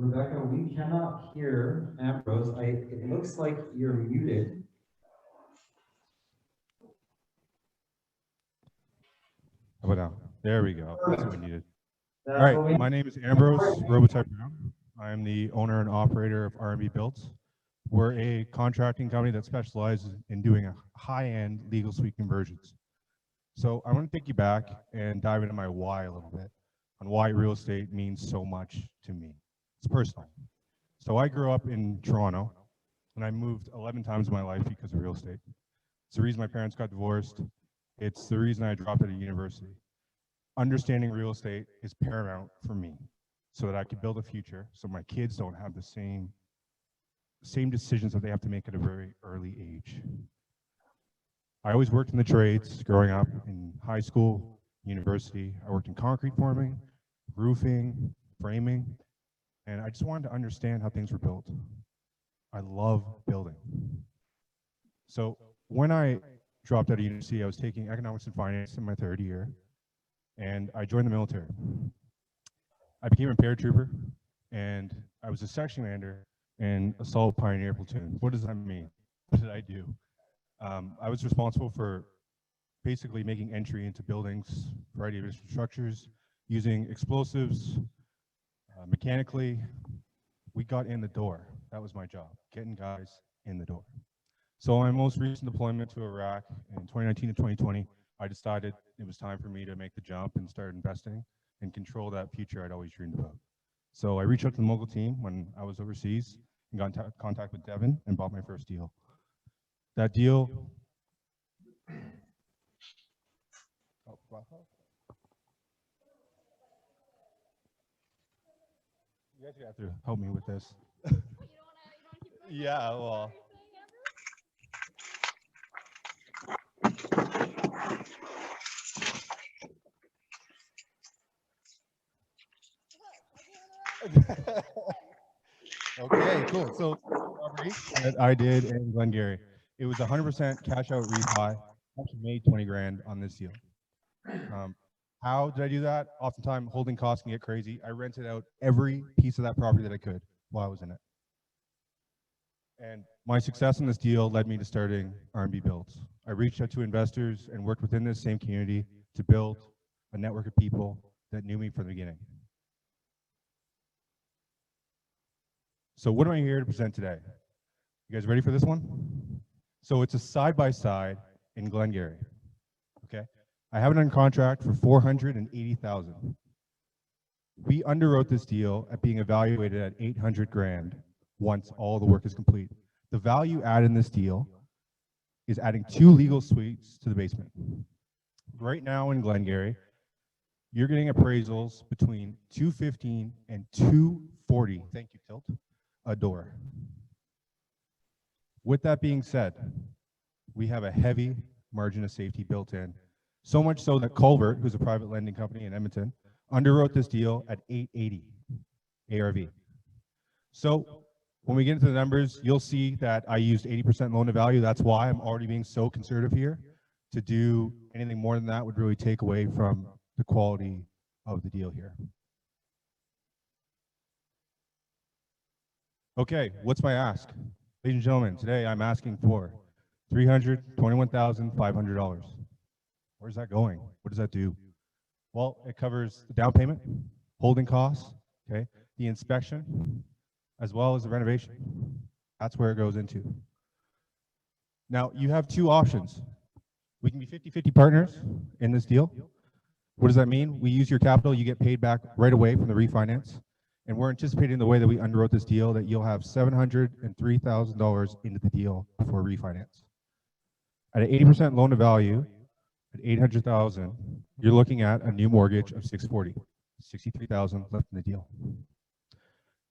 Rebecca, we cannot hear Ambrose. It looks like you're muted. How about now? There we go. That's what we needed. All That's what right, we my name is Ambrose Robotype Brown. I am the owner and operator of R&B Builds. We're a contracting company that specializes in doing a high-end legal suite conversions. So I want to take you back and dive into my why a little bit, on why real estate means so much to me. It's personal. So I grew up in Toronto, and I moved 11 times in my life because of real estate. It's the reason my parents got divorced. It's the reason I dropped out of university. Understanding real estate is paramount for me so that I could build a future so my kids don't have the same decisions that they have to make at a very early age. I always worked in the trades growing up in high school, university. I worked in concrete forming, roofing, framing, and I just wanted to understand how things were built. I love building. So when I dropped out of university, I was taking economics and finance in my third year, and I joined the military. I became a paratrooper, and I was a section commander in Assault Pioneer Platoon. What does that mean? What did I do? I was responsible for basically making entry into buildings, variety of structures, using explosives, mechanically. We got in the door. That was my job, getting guys in the door. So my most recent deployment to Iraq in 2019 to 2020, I decided it was time for me to make the jump and start investing and control that future I'd always dreamed about. So I reached out to the Mogul team when I was overseas and got in contact with Devin and bought my first deal. That deal, you guys have to help me with this. Yeah, well. Okay, cool. So property that I did in Glengarry, it was 100% cash out refi. Actually made 20 grand on this deal. How did I do that? Oftentimes holding costs can get crazy. I rented out every piece of that property that I could while I was in it. And my success in this deal led me to starting R&B Builds. I reached out to investors and worked within this same community to build a network of people that knew me from the beginning. So what am I here to present today? You guys ready for this one? So it's a side-by-side in Glengarry, okay? I have it on contract for $480,000. We underwrote this deal at being evaluated at 800 grand once all the work is complete. The value add in this deal is adding 2 legal suites to the basement. Right now in Glengarry, you're getting appraisals between $215 and $240. Thank you, Tilt. A door. With that being said, we have a heavy margin of safety built in, so much so that Culvert, who's a private lending company in Edmonton, underwrote this deal at 880 ARV. So when we get into the numbers, you'll see that I used 80% loan to value. That's why I'm already being so conservative here. To do anything more than that would really take away from the quality of the deal here. Okay, what's my ask? Ladies and gentlemen, today I'm asking for $321,500. Where's that going? What does that do? Well, it covers the down payment, holding costs, okay, the inspection, as well as the renovation. That's where it goes into. Now, you have 2 options. We can be 50-50 partners in this deal. What does that mean? We use your capital, you get paid back right away from the refinance. And we're anticipating the way that we underwrote this deal that you'll have $703,000 into the deal before refinance. At an 80% loan to value, at $800,000, you're looking at a new mortgage of $640,000, $63,000 left in the deal.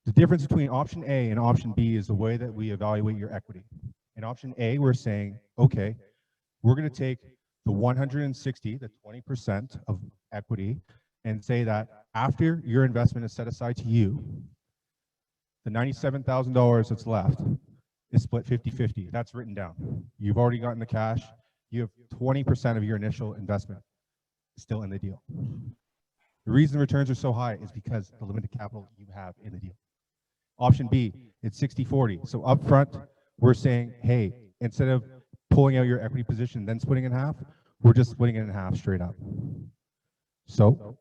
The difference between option A and option B is the way that we evaluate your equity. In option A, we're saying, okay, we're going to take the 160, the 20% of equity, and say that after your investment is set aside to you, the $97,000 that's left is split 50-50. That's written down. You've already gotten the cash. You have 20% of your initial investment still in the deal. The reason the returns are so high is because of the limited capital you have in the deal. Option B, it's 60/40. So up front, we're saying, hey, instead of pulling out your equity position, then splitting in half, we're just splitting it in half straight up. So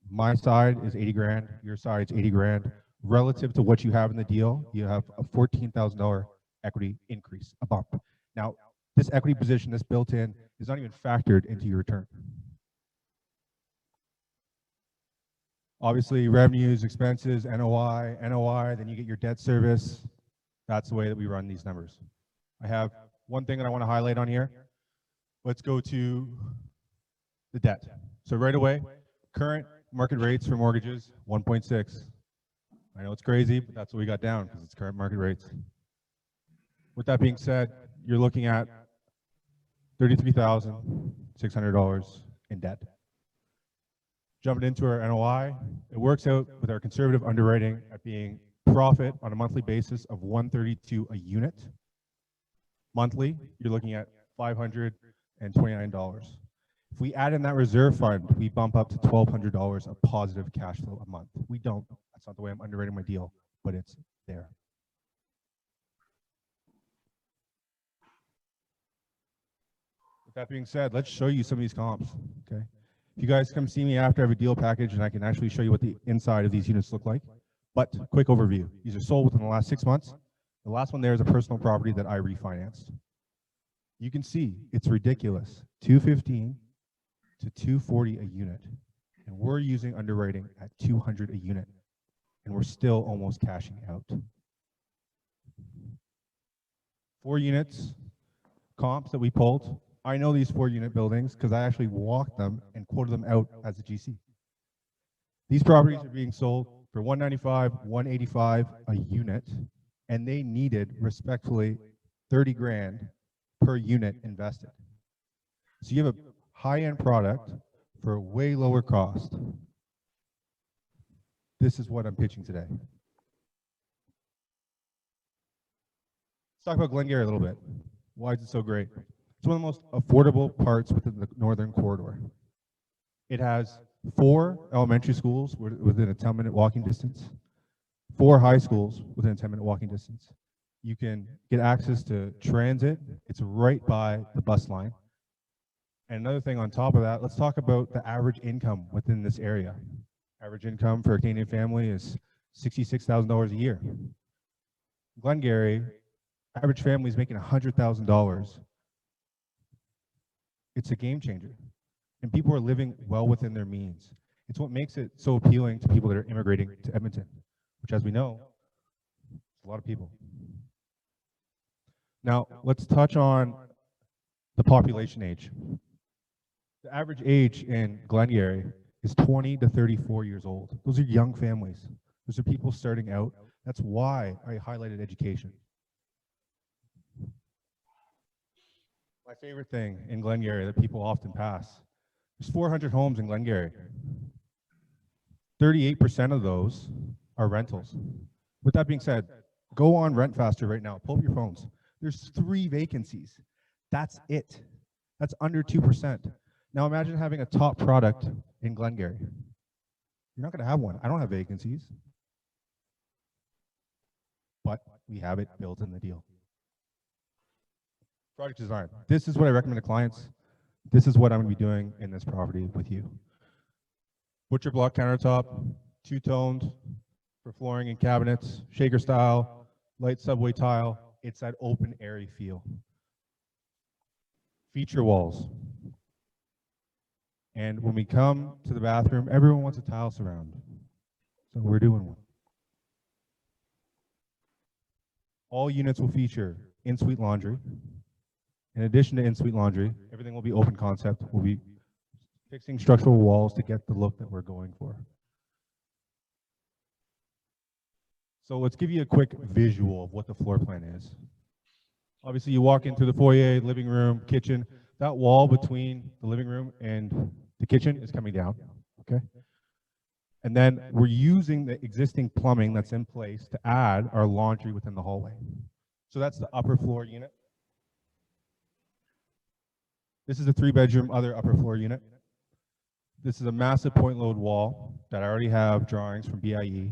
my side is 80 grand, your side is 80 grand. Relative to what you have in the deal, you have a $14,000 equity increase, a bump. Now, this equity position that's built in is not even factored into your return. Obviously, revenues, expenses, NOI, then you get your debt service. That's the way that we run these numbers. I have one thing that I want to highlight on here. Let's go to the debt. So right away, current market rates for mortgages, 1.6. I know it's crazy, but that's what we got down because it's current market rates. With that being said, you're looking at $33,600 in debt. Jumping into our NOI, it works out with our conservative underwriting at being profit on a monthly basis of $132 a unit. Monthly, you're looking at $529. If we add in that reserve fund, we bump up to $1,200 of positive cash flow a month. We don't. That's not the way I'm underwriting my deal, but it's there. With that being said, let's show you some of these comps, okay? If you guys come see me after I have a deal package and I can actually show you what the inside of these units look like. But quick overview, these are sold within the last 6 months. The last one there is a personal property that I refinanced. You can see it's ridiculous, $215 to $240 a unit. And we're using underwriting at $200 a unit. And we're still almost cashing out. 4 units, comps that we pulled. I know these 4-unit buildings because I actually walked them and quoted them out as a GC. These properties are being sold for $195, $185 a unit, and they needed, respectfully, 30 grand per unit invested. So you have a high-end product for a way lower cost. This is what I'm pitching today. Let's talk about Glengarry a little bit. Why is it so great? It's one of the most affordable parts within the northern corridor. It has 4 elementary schools within a 10-minute walking distance, 4 high schools within a 10-minute walking distance. You can get access to transit. It's right by the bus line. And another thing on top of that, let's talk about the average income within this area. Average income for a Canadian family is $66,000 a year. Glengarry, average family is making $100,000. It's a game changer. And people are living well within their means. It's what makes it so appealing to people that are immigrating to Edmonton, which, as we know, is a lot of people. Now, let's touch on the population age. The average age in Glengarry is 20 to 34 years old. Those are young families. Those are people starting out. That's why I highlighted education. My favorite thing in Glengarry that people often pass, there's 400 homes in Glengarry. 38% of those are rentals. With that being said, go on Rent Faster right now. Pull up your phones. There's 3 vacancies. That's it. That's under 2%. Now imagine having a top product in Glengarry. You're not going to have one. I don't have vacancies. But we have it built in the deal. Project design. This is what I recommend to clients. This is what I'm going to be doing in this property with you. Butcher block countertop, 2-toned for flooring and cabinets, shaker style, light subway tile. It's that open, airy feel. Feature walls. And when we come to the bathroom, everyone wants a tile surround. So we're doing one. All units will feature in-suite laundry. In addition to in-suite laundry, everything will be open concept. We'll be fixing structural walls to get the look that we're going for. So let's give you a quick visual of what the floor plan is. Obviously, you walk into the foyer, living room, kitchen. That wall between the living room and the kitchen is coming down, okay? And then we're using the existing plumbing that's in place to add our laundry within the hallway. So that's the upper floor unit. This is a 3-bedroom other upper floor unit. This is a massive point load wall that I already have drawings from BIE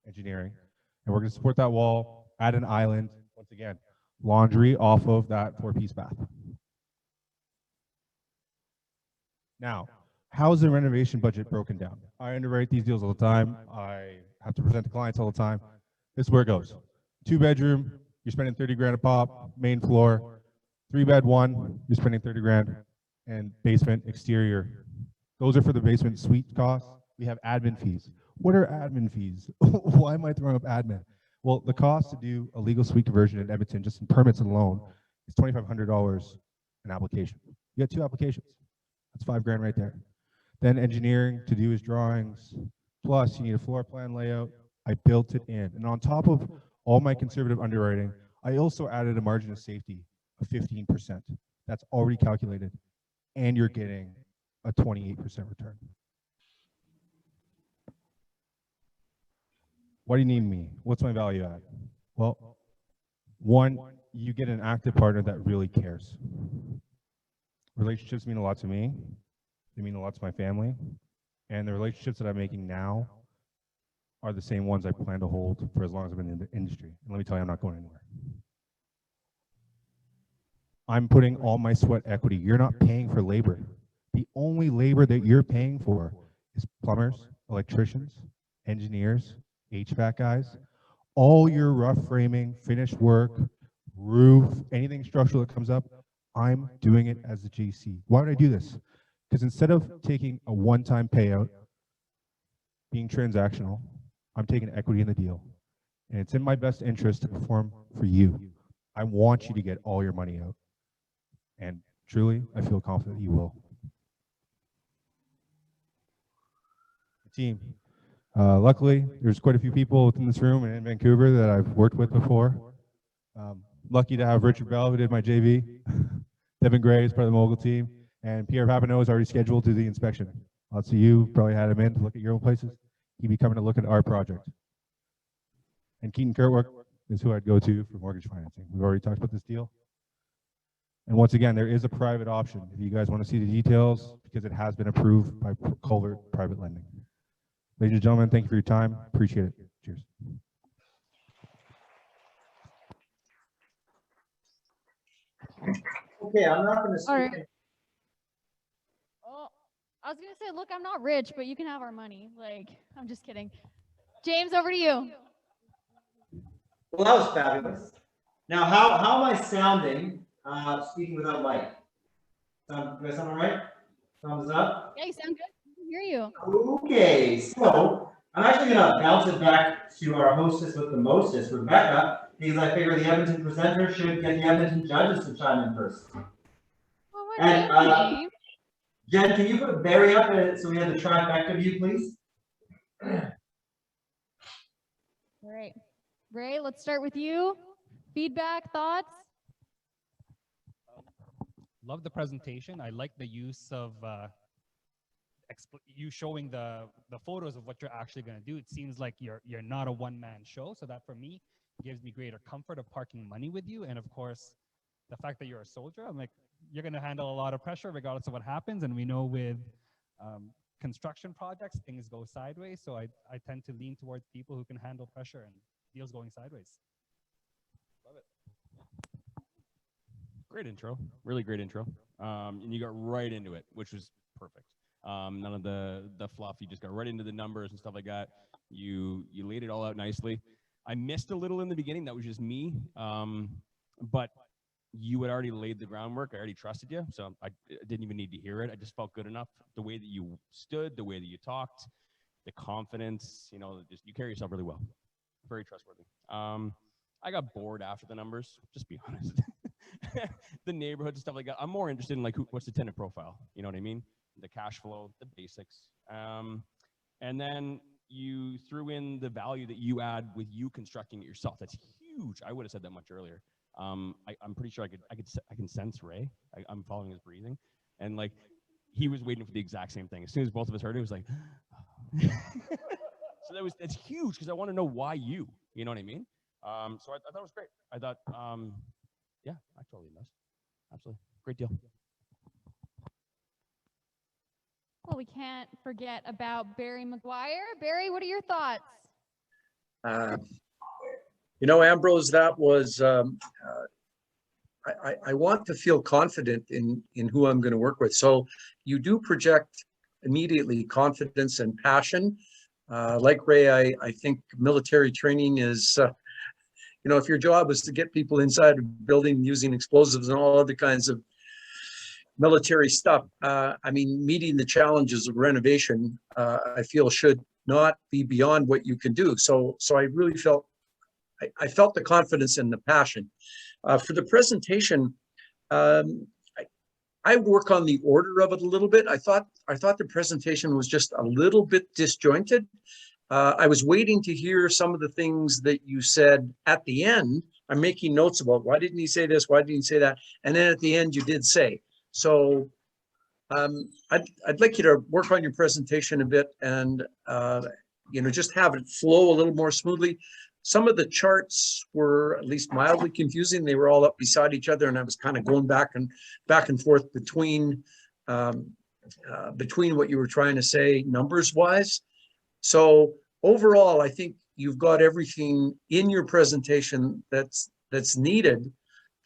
engineering. And we're going to support that wall, add an island, once again, laundry off of that 4-piece bath. Now, how is the renovation budget broken down? I underwrite these deals all the time. I have to present to clients all the time. This is where it goes. 2-bedroom, you're spending 30 grand a pop, main floor. 3-bed one, you're spending 30 grand. And basement, exterior. Those are for the basement suite costs. We have admin fees. What are admin fees? Why am I throwing up admin? Well, the cost to do a legal suite conversion in Edmonton, just in permits alone, is $2,500 an application. You got 2 applications. That's 5 grand right there. Then engineering to do his drawings. Plus, you need a floor plan layout. I built it in. And on top of all my conservative underwriting, I also added a margin of safety of 15%. That's already calculated. And you're getting a 28% return. Why do you need me? What's my value add? Well, one, you get an active partner that really cares. Relationships mean a lot to me. They mean a lot to my family. And the relationships that I'm making now are the same ones I plan to hold for as long as I'm in the industry. And let me tell you, I'm not going anywhere. I'm putting all my sweat equity. You're not paying for labor. The only labor that you're paying for is plumbers, electricians, engineers, HVAC guys. All your rough framing, finished work, roof, anything structural that comes up, I'm doing it as the GC. Why would I do this? Because instead of taking a one-time payout, being transactional, I'm taking equity in the deal. And it's in my best interest to perform for you. I want you to get all your money out. And truly, I feel confident you will. Team. Luckily, there's quite a few people within this room and in Vancouver that I've worked with before. Lucky to have Richard Bell, who did my JV. Devin Gray is part of the Mogul team. And Pierre Papineau is already scheduled to do the inspection. Lots of you probably had him in to look at your own places. He'd be coming to look at our project. And Keaton Kurtwick is who I'd go to for mortgage financing. We've already talked about this deal. And once again, there is a private option if you guys want to see the details, because it has been approved by Culver Private Lending. Ladies and gentlemen, thank you for your time. Appreciate it. Cheers. Okay, I'm not going to speak. Right. Oh, I was gonna say, look, I'm not rich, but you can have our money. Like, I'm just kidding. James, over to you. Well, that was fabulous. Now, how am I sounding speaking without mic? Do I sound all right? Thumbs up? Yeah, you sound good. I can hear you. Okay, so I'm actually going to bounce it back to our hostess with the mostest, Rebecca, because I figure the Edmonton presenter should get the Edmonton judges to chime in first. Well, what And James? Jen, can you put Barry up so we have the trifecta view, please? All right. Ray, let's start with you. Feedback, thoughts? Love the presentation. I like the use of you showing the photos of what you're actually going to do. It seems like you're not a one-man show, so that for me gives me greater comfort of parking money with you. And of course, the fact that you're a soldier, I'm like, you're going to handle a lot of pressure regardless of what happens. And we know with construction projects, things go sideways. So I tend to lean towards people who can handle pressure and deals going sideways. Love it. Great intro, really great intro. And you got right into it, which was perfect. None of the fluff. You just got right into the numbers and stuff like that. You laid it all out nicely. I missed a little in the beginning. That was just me. But you had already laid the groundwork. I already trusted you, so I didn't even need to hear it. I just felt good enough. The way that you stood, the way that you talked, the confidence. Just you carry yourself really well. Very trustworthy. I got bored after the numbers. Just be honest. The neighborhood and stuff like that. I'm more interested in what's the tenant profile. You know what I mean? The cash flow, the basics. And then you threw in the value that you add with you constructing it yourself. That's huge. I would have said that much earlier. I'm pretty sure I can sense Ray. I'm following his breathing, and he was waiting for the exact same thing. As soon as both of us heard it, it was like, so that's huge because I want to know why you. You know what I mean? So I thought it was great. I thought, yeah, I totally invest. Absolutely, great deal. Well, we can't forget about Barry McGuire. Barry, what are your thoughts? You know, Ambrose, that was, I want to feel confident in who I'm going to work with. So you do project immediately confidence and passion. Like Ray, I think military training is, you know, if your job is to get people inside a building using explosives and all other kinds of military stuff, I mean, meeting the challenges of renovation, I feel should not be beyond what you can do. So I really felt, I felt the confidence and the passion. For the presentation, I work on the order of it a little bit. I thought the presentation was just a little bit disjointed. I was waiting to hear some of the things that you said at the end. I'm making notes about why didn't he say this, why didn't he say that, and then at the end you did say. So I'd like you to work on your presentation a bit and you know, just have it flow a little more smoothly. Some of the charts were at least mildly confusing. They were all up beside each other, and I was kind of going back and forth between what you were trying to say numbers wise. So overall, I think you've got everything in your presentation that's needed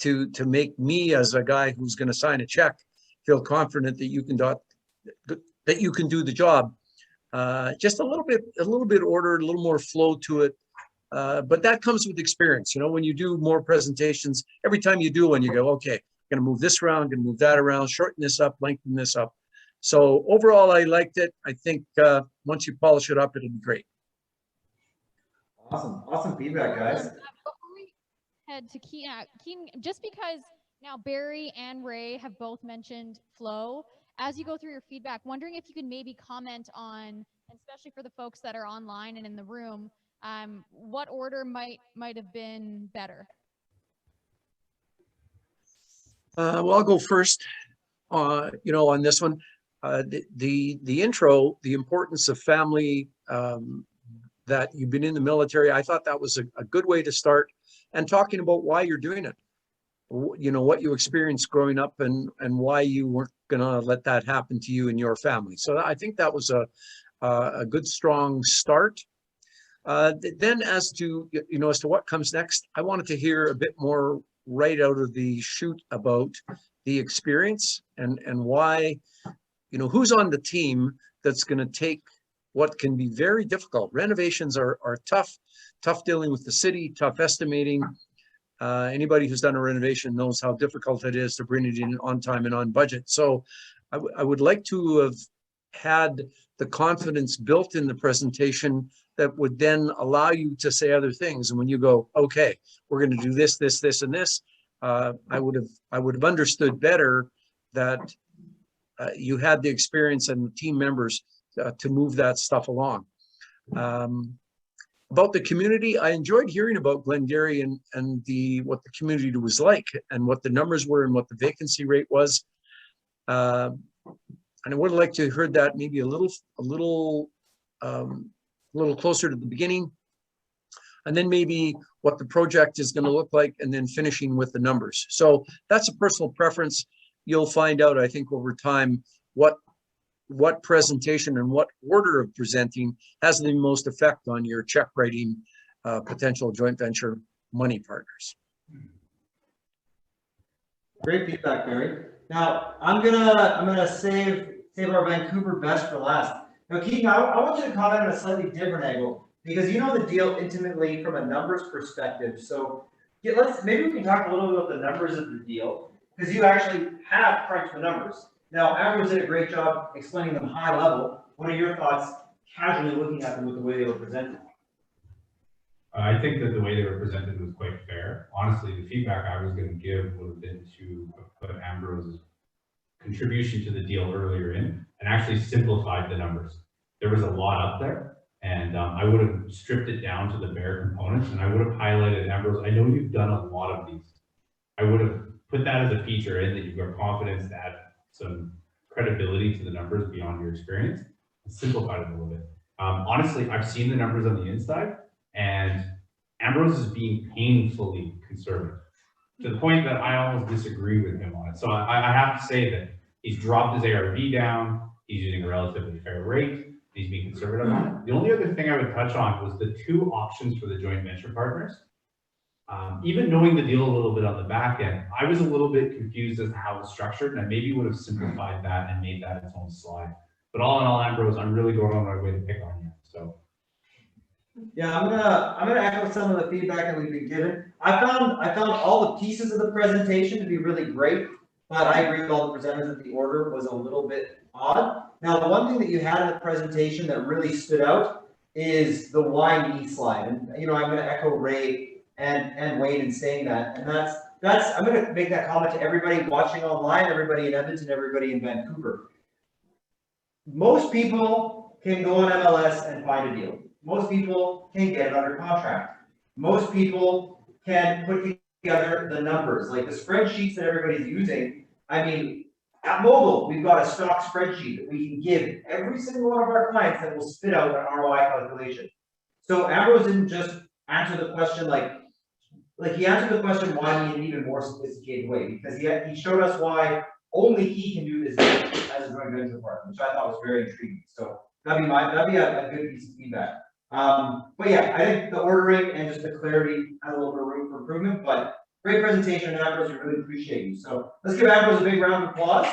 to make me, as a guy who's going to sign a check, feel confident that you can do the job. Just a little bit ordered, a little more flow to it. But that comes with experience. You know, when you do more presentations, every time you do one, you go, okay, I'm going to move this around, going to move that around, shorten this up, lengthen this up. So overall, I liked it. I think once you polish it up, it'll be great. Awesome feedback, guys. Before we head to Keaton, just because now Barry and Ray have both mentioned flow, as you go through your feedback, wondering if you could maybe comment on, especially for the folks that are online and in the room, what order might have been better? Well, I'll go first. You know, on this one, the intro, the importance of family, that you've been in the military. I thought that was a good way to start, and talking about why you're doing it. You know, what you experienced growing up and why you weren't gonna let that happen to you and your family. So I think that was a good, strong start. Then as to, you know, as to what comes next, I wanted to hear a bit more right out of the chute about the experience and why, you know, who's on the team that's going to take what can be very difficult. Renovations are tough dealing with the city, tough estimating. Anybody who's done a renovation knows how difficult it is to bring it in on time and on budget. So I would like to have had the confidence built in the presentation that would then allow you to say other things. And when you go, okay, we're going to do this, this, this, and this, I would have understood better that you had the experience and the team members to move that stuff along. About the community, I enjoyed hearing about Glengarry and what the community was like and what the numbers were and what the vacancy rate was. And I would have liked to have heard that maybe a little closer to the beginning, and then maybe what the project is going to look like, and then finishing with the numbers. So that's a personal preference. You'll find out, I think, over time, what presentation and what order of presenting has the most effect on your check writing potential joint venture money partners. Great feedback, Barry. Now I'm gonna save our Vancouver best for last. Now, Keaton, I want you to comment on a slightly different angle, because you know the deal intimately from a numbers perspective. So maybe we can talk a little bit about the numbers of the deal, because you actually have crunched the numbers. Now, Ambrose did a great job explaining them high level. What are your thoughts casually looking at them with the way they were presented? I think that the way they were presented was quite fair. Honestly, the feedback I was going to give would have been to put Ambrose's contribution to the deal earlier in and actually simplified the numbers. There was a lot up there, and I would have stripped it down to the bare components, and I would have highlighted, Ambrose, I know you've done a lot of these. I would have put that as a feature in that you've got confidence to add some credibility to the numbers beyond your experience, and simplified it a little bit. Honestly, I've seen the numbers on the inside, and Ambrose is being painfully conservative to the point that I almost disagree with him on it. So I have to say that he's dropped his ARV down, he's using a relatively fair rate, he's being conservative on it. The only other thing I would touch on was the two options for the joint venture partners. Even knowing the deal a little bit on the back end, I was a little bit confused as to how it's structured, and I maybe would have simplified that and made that its own slide. But all in all, Ambrose, I'm really going on my way to pick on you. So Yeah, I'm gonna echo some of the feedback that we've been given. I found all the pieces of the presentation to be really great, but I agree with all the presenters that the order was a little bit odd. Now, the one thing that you had in the presentation that really stood out is the why me slide. And I'm gonna echo Ray and Wayne in saying that. And that's I'm gonna make that comment to everybody watching online, everybody in Edmonton, everybody in Vancouver. Most people can go on MLS and find a deal. Most people can get it under contract. Most people can put together the numbers, like the spreadsheets that everybody's using. I mean, at Mogul, we've got a stock spreadsheet that we can give every single one of our clients that will spit out an ROI calculation. So Ambrose didn't just answer the question like he answered the question why in an even more sophisticated way, because he showed us why only he can do this as a joint venture partner, which I thought was very intriguing. So that'd be a good piece of feedback. But yeah, I think the ordering and just the clarity has a little bit of room for improvement, but great presentation, Ambrose. We really appreciate you. So let's give Ambrose a big round of applause.